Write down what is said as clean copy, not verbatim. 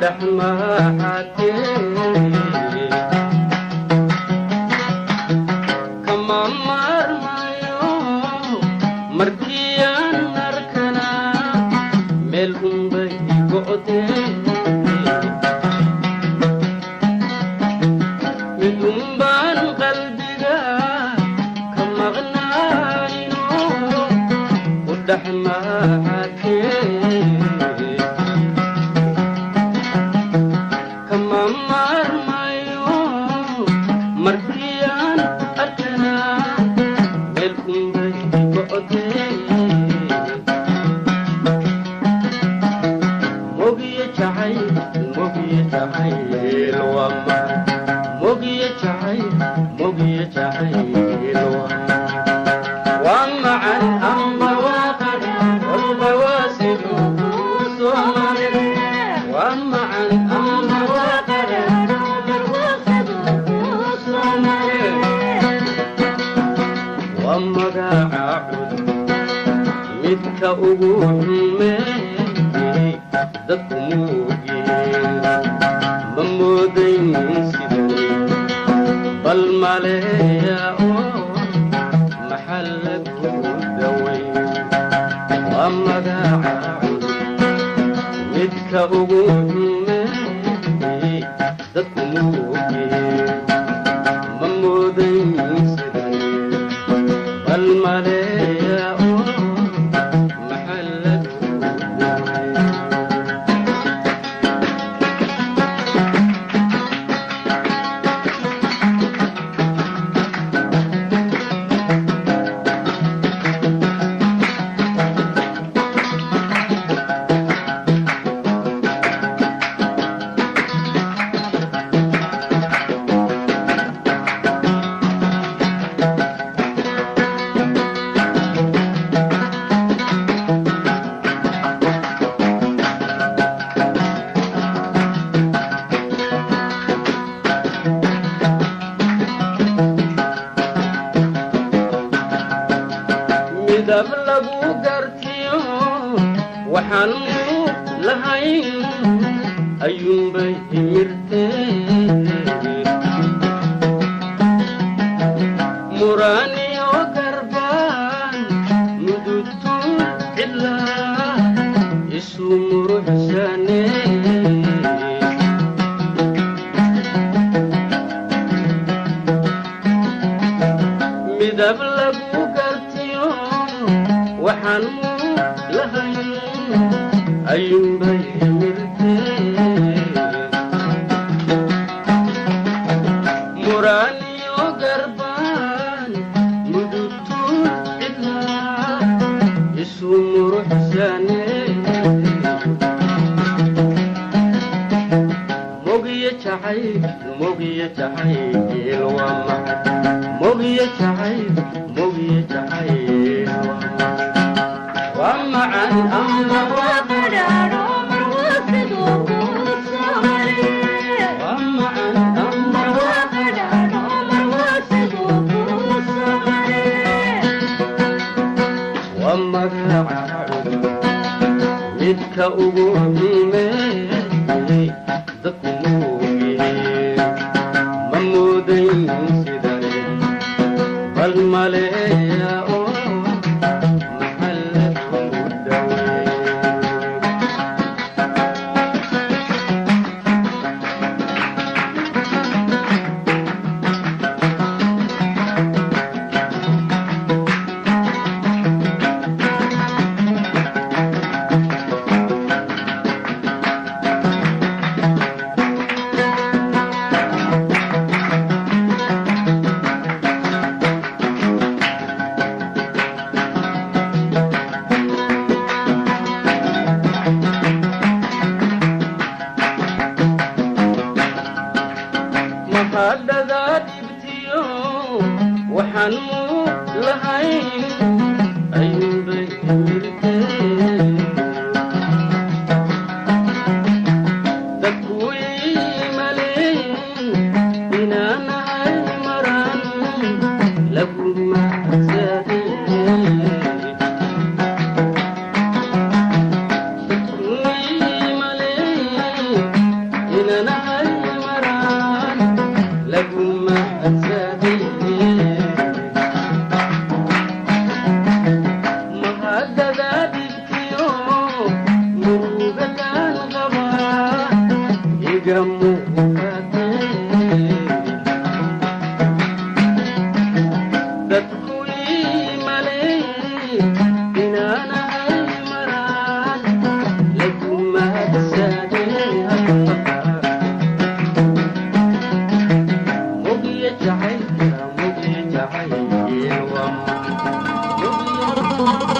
ودحما حاتي كما مرمايو مركيان نركنا ملهم بيقعدي ملهم بان قلبك كما غناينو ودحما حاتي مركيان أركنا ملكم بيقعدي موجي جعيل وما موجي جعيل وما عن أمواقع والبواسل وصومر وما عن أمواقع ومقاعد مدك أقومي دكموجي ممودين سيدني بالمالية محلك دوي ومقاعد مدك أقومي دكموجي ممودين سيدني المالية محلك midab lagu gartiyo waxaan lahayn ayuunbay imirtee muraaniyo garbaan mududtu ilaa isu muruxsane midab lagu gartiyo waxaan lahayn ayuunbay imirtee muraaniyo garbaan mududtu ilaa isu muruxsane mogiya jacayl wama mogiya jacayl wama can ama waqadaro marwasad وصومري wama can ama waqadaro marwasad وصومري wama gacacud midka ugu himeeyey dadkumuugiye ma moodayn sidane bal maleeya الغبا يقمو